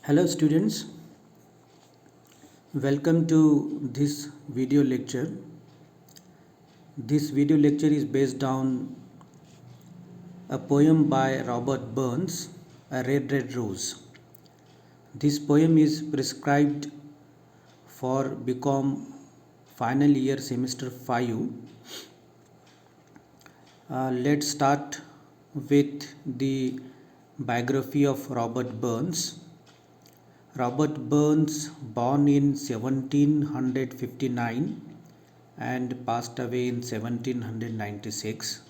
Hello students, welcome to this video lecture. This video lecture is based on a poem by Robert Burns, A Red Red Rose. This poem is prescribed for BCom final year semester 5. Let's start with the biography of Robert Burns. Robert Burns, born in 1759 and passed away in 1796.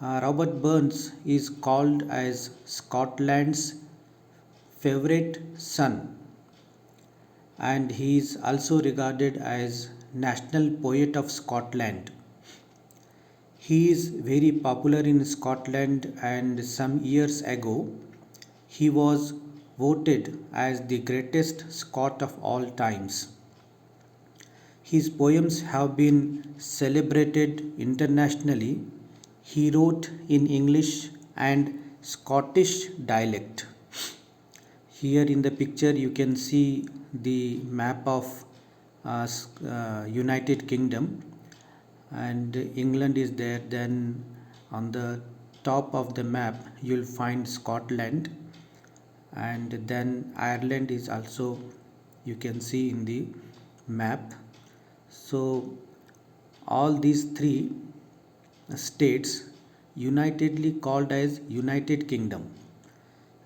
Robert Burns is called as Scotland's favorite son, and he is also regarded as National Poet of Scotland. He is very popular in Scotland, and some years ago he was voted as the greatest Scot of all times. His poems have been celebrated internationally. He wrote in English and Scottish dialect. Here in the picture you can see the map of United Kingdom, and England is there. Then on the top of the map you'll find Scotland, and then Ireland is also you can see in the map. So all these three states unitedly called as United Kingdom,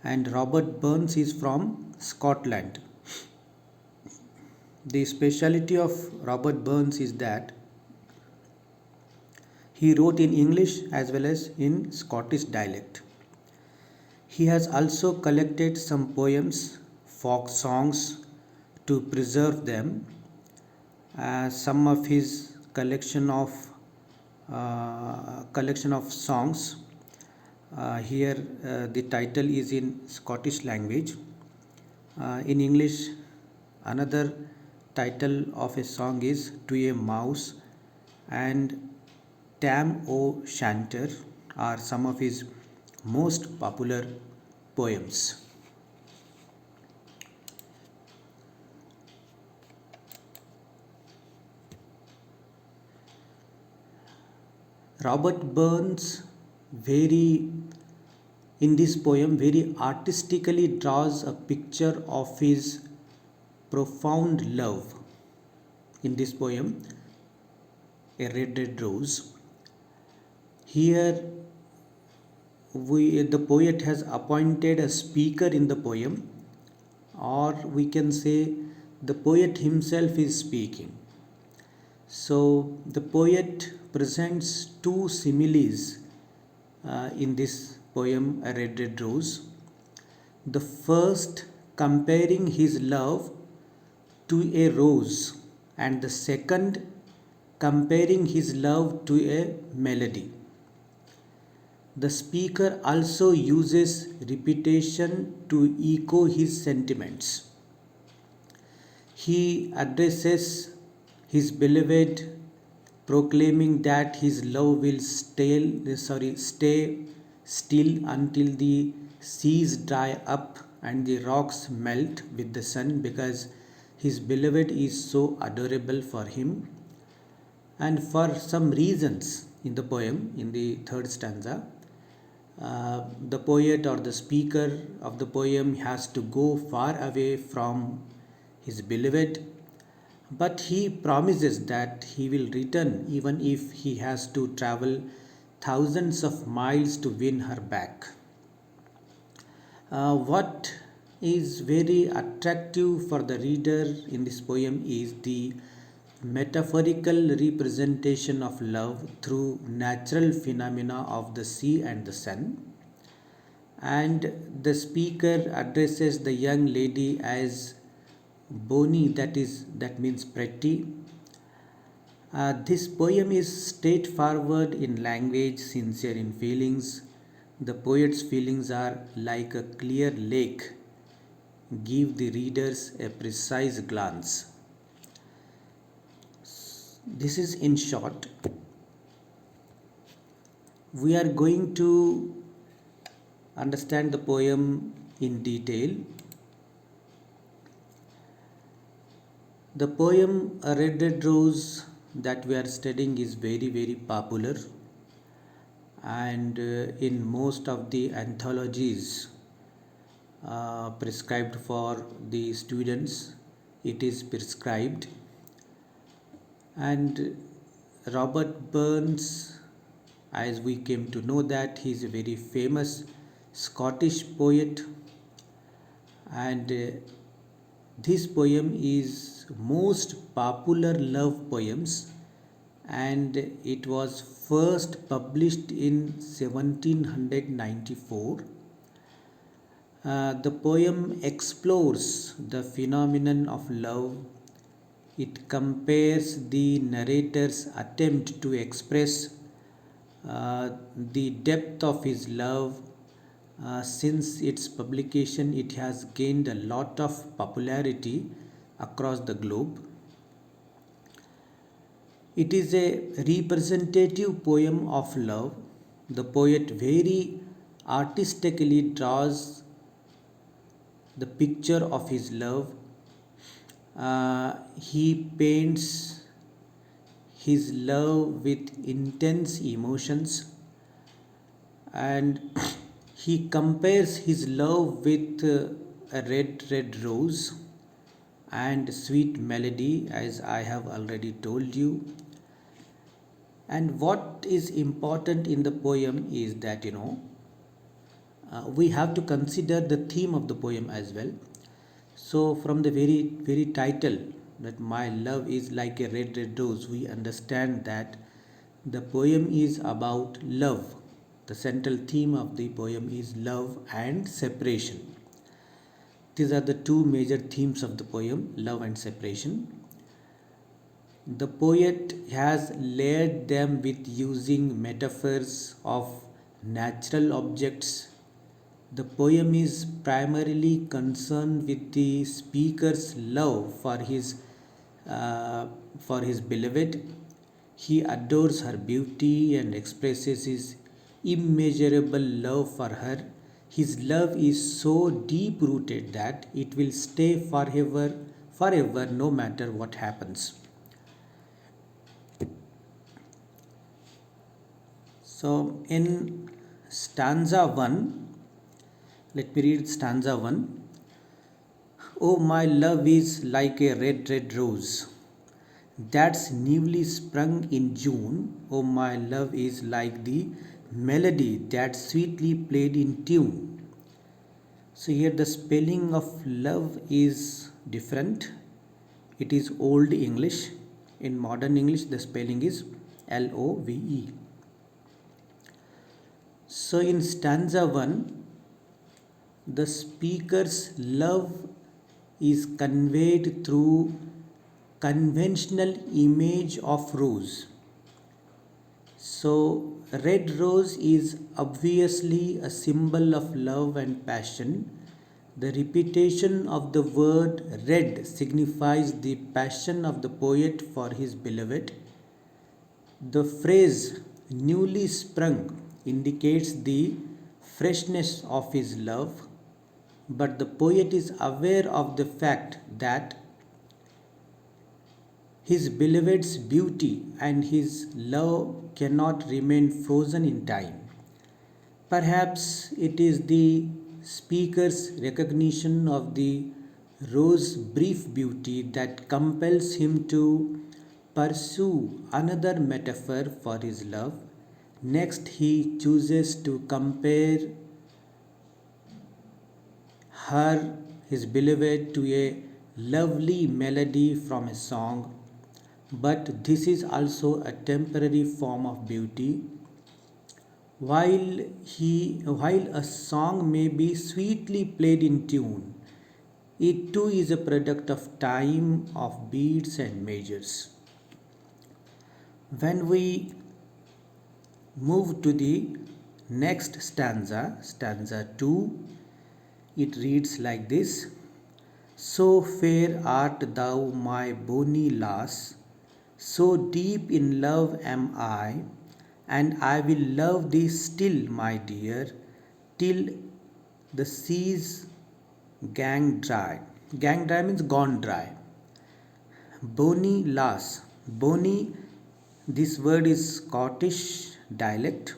and Robert Burns is from Scotland. The speciality of Robert Burns is that he wrote in English as well as in Scottish dialect. He has also collected some poems, folk songs to preserve them. Some of his collection of songs. Here the title is in Scottish language. In English, another title of a song is To a Mouse, and Tam O' Shanter are some of his most popular poems. Robert Burns in this poem very artistically draws a picture of his profound love. In this poem, A Red Red Rose, here the poet has appointed a speaker in the poem, or we can say the poet himself is speaking. So the poet presents two similes in this poem, A Red Red Rose. The first comparing his love to a rose, and the second comparing his love to a melody. The speaker also uses repetition to echo his sentiments. He addresses his beloved, proclaiming that his love will stay still until the seas dry up and the rocks melt with the sun, because his beloved is so adorable for him. And for some reasons in the poem, in the third stanza, the poet or the speaker of the poem has to go far away from his beloved, but he promises that he will return even if he has to travel thousands of miles to win her back. What is very attractive for the reader in this poem is the metaphorical representation of love through natural phenomena of the sea and the sun. And the speaker addresses the young lady as Bonnie, that means pretty. This poem is straightforward in language, sincere in feelings. The poet's feelings are like a clear lake, give the readers a precise glance. This is in short. We are going to understand the poem in detail. The poem A Red Red Rose that we are studying is very popular, and in most of the anthologies prescribed for the students, it is prescribed. And Robert Burns, as we came to know, that he is a very famous Scottish poet, and this poem is most popular love poems, and it was first published in 1794. The poem explores the phenomenon of love. It compares the narrator's attempt to express the depth of his love. Since its publication, it has gained a lot of popularity across the globe. It is a representative poem of love. The poet very artistically draws the picture of his love. He paints his love with intense emotions, and he compares his love with a red rose and sweet melody, as I have already told you. And what is important in the poem is that, we have to consider the theme of the poem as well. So, from the very title, that my love is like a red rose, we understand that the poem is about love. The central theme of the poem is love and separation. These are the two major themes of the poem, love and separation. The poet has layered them with using metaphors of natural objects. The poem is primarily concerned with the speaker's love uh, for his beloved. He adores her beauty and expresses his immeasurable love for her. His love is so deep rooted that it will stay forever, no matter what happens. So, in stanza 1, let me read stanza 1. Oh, my love is like a red rose that's newly sprung in June. Oh, my love is like the melody that's sweetly played in tune. So, here the spelling of love is different. It is Old English. In modern English, the spelling is LOVE. So, in stanza 1, the speaker's love is conveyed through conventional image of rose. So, red rose is obviously a symbol of love and passion. The repetition of the word red signifies the passion of the poet for his beloved. The phrase newly sprung indicates the freshness of his love, but the poet is aware of the fact that his beloved's beauty and his love cannot remain frozen in time. Perhaps it is the speaker's recognition of the rose's brief beauty that compels him to pursue another metaphor for his love. Next, he chooses to compare her, his beloved, to a lovely melody from a song. But this is also a temporary form of beauty. While a song may be sweetly played in tune, it too is a product of time, of beats and measures. When we move to the next stanza, stanza 2, it reads like this. So fair art thou, my bonny lass, so deep in love am I, and I will love thee still, my dear, till the seas gang dry. Gang dry means gone dry. Bony Lass. Bony, this word is Scottish dialect.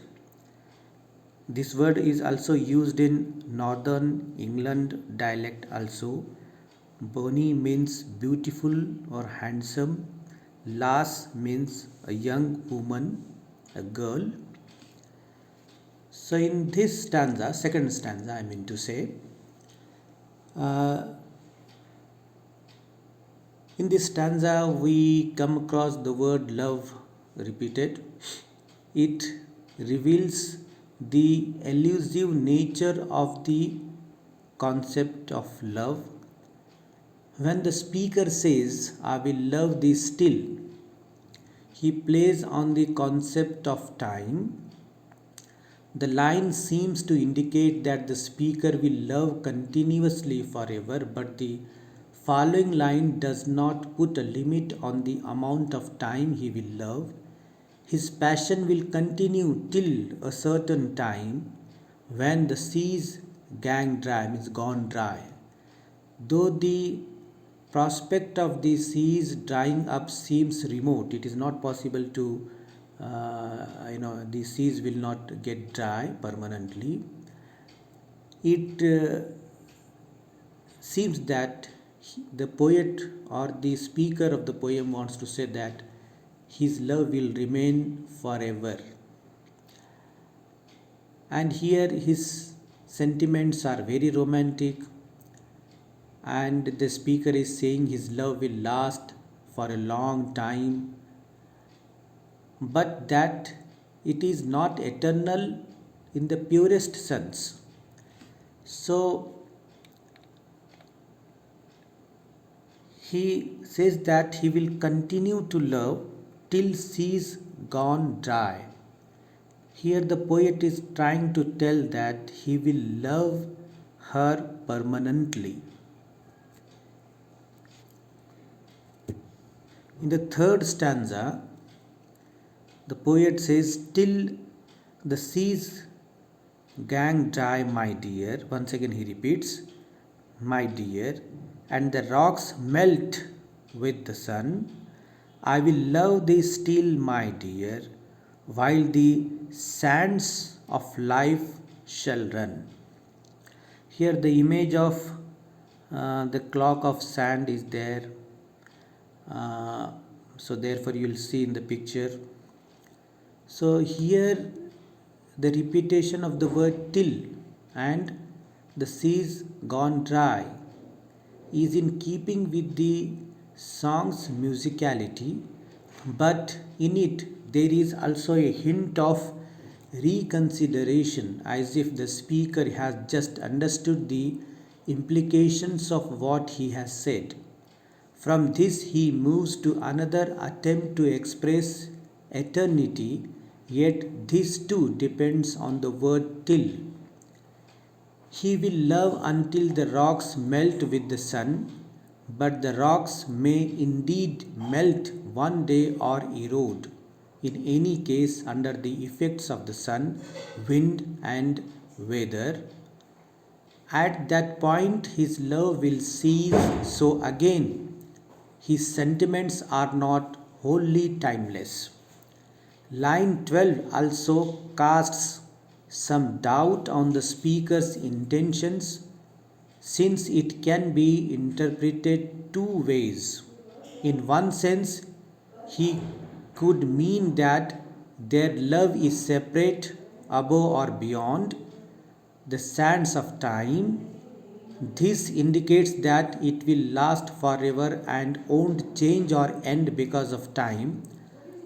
This word is also used in Northern England dialect also. Bony means beautiful or handsome. Lass means a young woman, a girl. So in this stanza, second stanza, I mean to say, uh, in this stanza we come across the word love repeated. It reveals the elusive nature of the concept of love. When the speaker says, I will love thee still, he plays on the concept of time. The line seems to indicate that the speaker will love continuously forever, but the following line does not put a limit on the amount of time he will love. His passion will continue till a certain time when the seas gang dry, means gone dry. Though the prospect of the seas drying up seems remote, it is not possible to, the seas will not get dry permanently. It seems that the poet or the speaker of the poem wants to say that his love will remain forever. And here his sentiments are very romantic, and the speaker is saying his love will last for a long time, but that it is not eternal in the purest sense. So he says that he will continue to love till seas gone dry. Here the poet is trying to tell that he will love her permanently. In the third stanza, the poet says, till the seas gang dry, my dear. Once again he repeats, my dear, and the rocks melt with the sun. I will love thee still, my dear, while the sands of life shall run. Here the image of the clock of sand is there. So therefore you will see in the picture. So here the repetition of the word till and the seas gone dry is in keeping with the song's musicality, but in it there is also a hint of reconsideration, as if the speaker has just understood the implications of what he has said. From this, he moves to another attempt to express eternity, yet this too depends on the word till. He will love until the rocks melt with the sun, but the rocks may indeed melt one day or erode, in any case, under the effects of the sun, wind, and weather. At that point, his love will cease, so again, his sentiments are not wholly timeless. Line 12 also casts some doubt on the speaker's intentions, since it can be interpreted two ways. In one sense, he could mean that their love is separate, above or beyond the sands of time. This indicates that it will last forever and won't change or end because of time.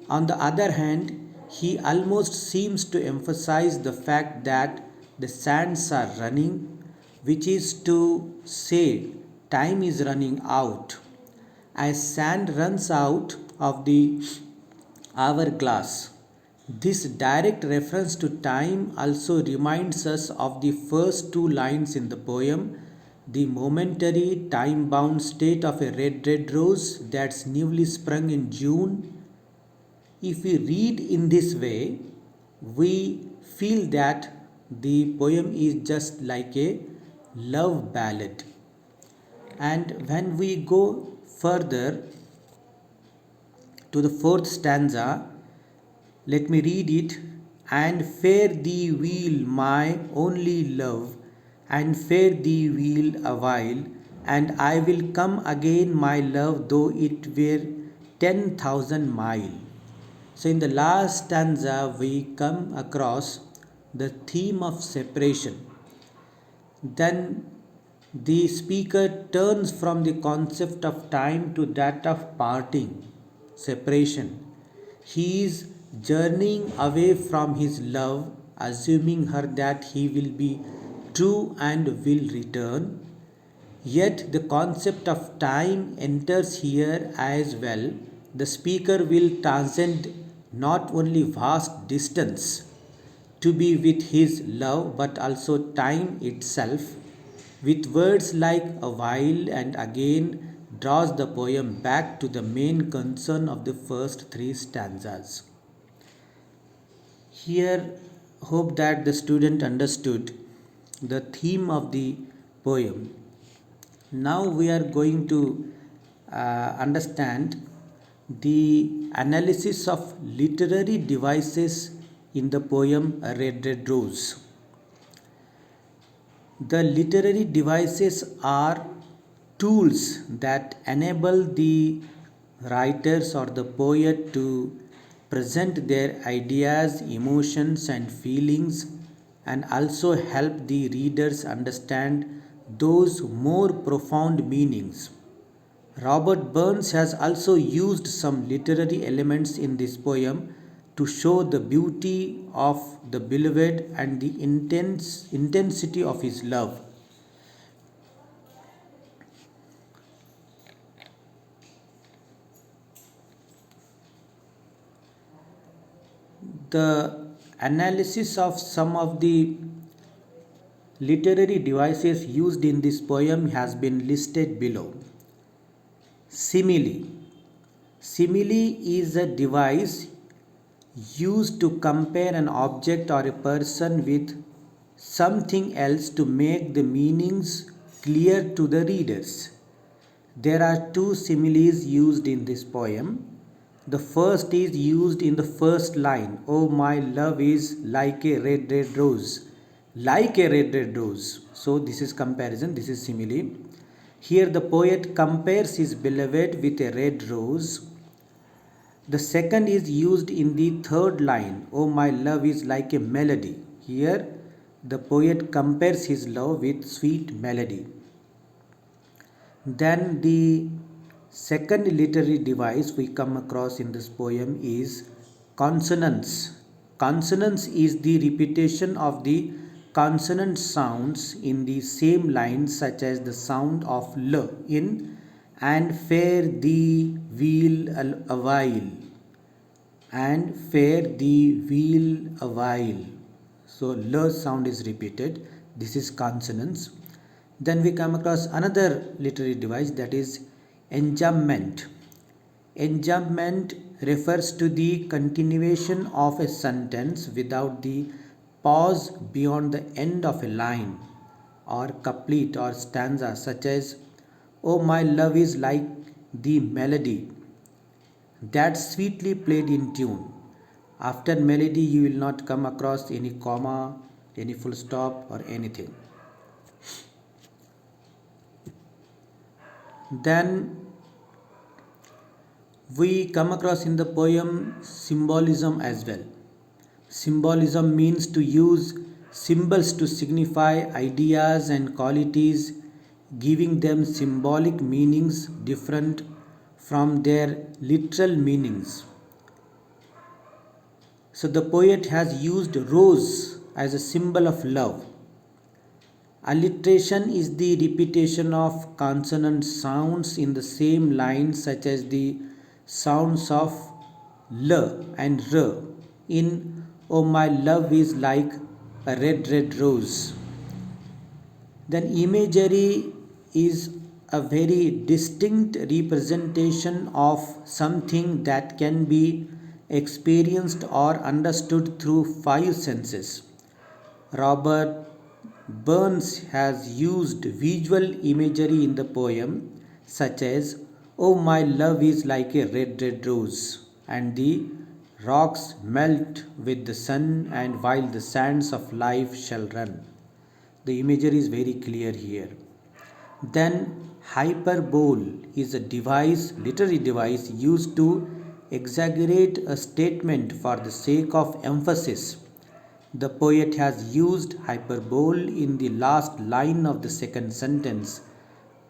On the other hand, he almost seems to emphasize the fact that the sands are running, which is to say, time is running out. As sand runs out of the hourglass, this direct reference to time also reminds us of the first two lines in the poem, the momentary time bound state of a red rose that's newly sprung in June. If we read in this way, we feel that the poem is just like a love ballad. And when we go further, to the fourth stanza. Let me read it. And fare thee weel, my only love, and fare thee weel awhile, and I will come again, my love, though it were 10,000 mile. So, in the last stanza, we come across the theme of separation. Then the speaker turns from the concept of time to that of parting, separation. He is journeying away from his love, assuming her that he will be true and will return. Yet the concept of time enters here as well. The speaker will transcend not only vast distance to be with his love but also time itself. With words like a while and again, draws the poem back to the main concern of the first three stanzas. Here, hope that the student understood the theme of the poem. Now we are going to understand the analysis of literary devices in the poem A Red Red Rose. The literary devices are tools that enable the writers or the poet to present their ideas, emotions, and feelings, and also help the readers understand those more profound meanings. Robert Burns has also used some literary elements in this poem to show the beauty of the beloved and the intensity of his love. The analysis of some of the literary devices used in this poem has been listed below. Simile. Simile is a device used to compare an object or a person with something else to make the meanings clear to the readers. There are two similes used in this poem. The first is used in the first line. Oh, my love is like a red, red rose. Like a red, red rose. So, this is comparison, this is simile. Here, the poet compares his beloved with a red rose. The second is used in the third line. Oh, my love is like a melody. Here, the poet compares his love with sweet melody. Then the second literary device we come across in this poem is consonance. Consonance is the repetition of the consonant sounds in the same line, such as the sound of L in and fare thee wheel a while, and fare thee wheel a while. So L sound is repeated. This is consonance. Then we come across another literary device, that is enjambment. Enjambment refers to the continuation of a sentence without the pause beyond the end of a line or couplet or stanza, such as, oh, my love is like the melody that sweetly played in tune. After melody, you will not come across any comma, any full stop, or anything. Then we come across in the poem symbolism as well. Symbolism means to use symbols to signify ideas and qualities, giving them symbolic meanings different from their literal meanings. So the poet has used rose as a symbol of love. Alliteration is the repetition of consonant sounds in the same line, such as the sounds of L and R in Oh, my love is like a red, red rose. Then imagery is a very distinct representation of something that can be experienced or understood through five senses. Robert Burns has used visual imagery in the poem, such as, oh, my love is like a red, red rose. and the rocks melt with the sun, and while the sands of life shall run. The imagery is very clear here. Then hyperbole is a device, literary device used to exaggerate a statement for the sake of emphasis. The poet has used hyperbole in the last line of the second sentence.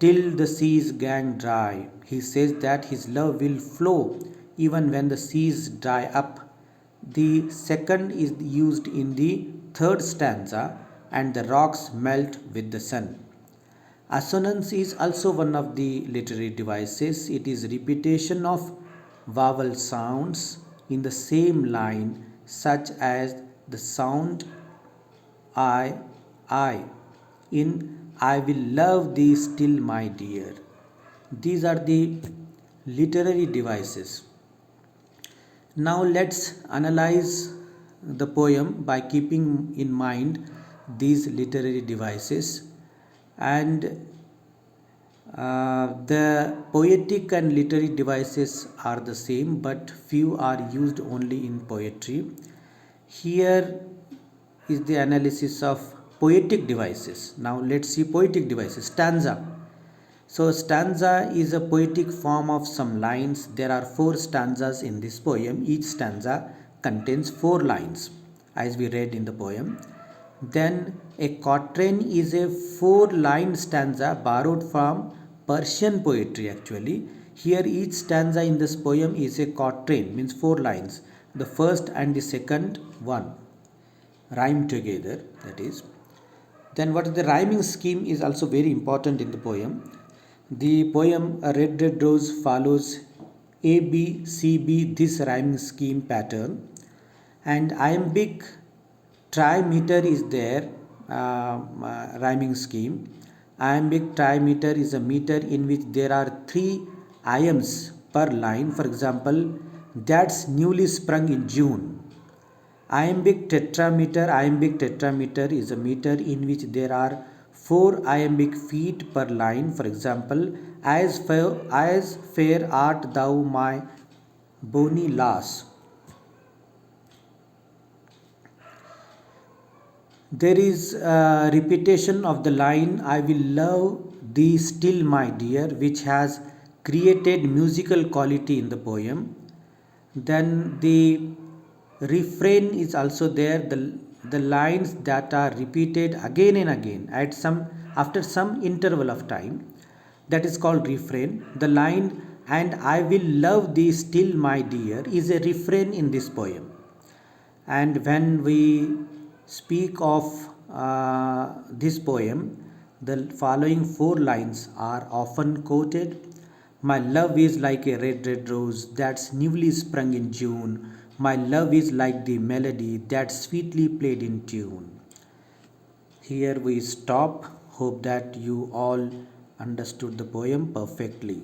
Till the seas gang dry. He says that his love will flow even when the seas dry up. The second is used in the third stanza, and the rocks melt with the sun. Assonance is also one of the literary devices. It is repetition of vowel sounds in the same line, such as the sound I, I in I will love thee still, my dear. These are the literary devices. Now let's analyze the poem by keeping in mind these literary devices, and the poetic and literary devices are the same, but few are used only in poetry. Here is the analysis of poetic devices. Now let's see poetic devices. Stanza. So stanza is a poetic form of some lines. There are four stanzas in this poem. Each stanza contains four lines, as we read in the poem. Then a quatrain is a four-line stanza borrowed from Persian poetry actually. Here each stanza in this poem is a quatrain, means four lines. The first and the second one rhyme together, that is. Then what is the rhyming scheme is also very important in the poem. The poem A Red Red Rose follows A B C B, this rhyming scheme pattern, and iambic trimeter is there, rhyming scheme. Iambic trimeter is a meter in which there are three iambs per line. For example, that's newly sprung in June. Iambic tetrameter is a meter in which there are four iambic feet per line. For example, as fair art thou, my bonny lass. There is a repetition of the line I will love thee still, my dear, which has created musical quality in the poem. Then the refrain is also there, the lines that are repeated again and again at some after some interval of time, that is called refrain. The line and I will love thee still, my dear is a refrain in this poem. And when we speak of this poem, the following four lines are often quoted. My love is like a red, red rose that's newly sprung in June. My love is like the melody that's sweetly played in tune. Here we stop. Hope that you all understood the poem perfectly.